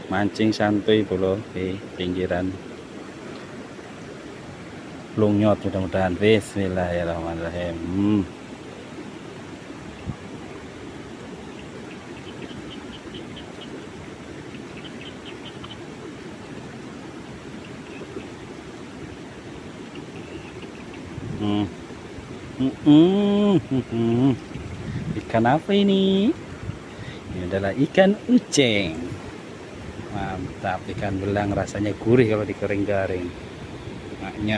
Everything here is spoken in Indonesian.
mancing santuy bro di pinggiran Lungyot. Mudah-mudahan. Bismillahirrahmanirrahim. Ikan apa ini? Ini adalah ikan uceng. Mantap, ikan belang rasanya gurih kalau digoreng-garing. Maknya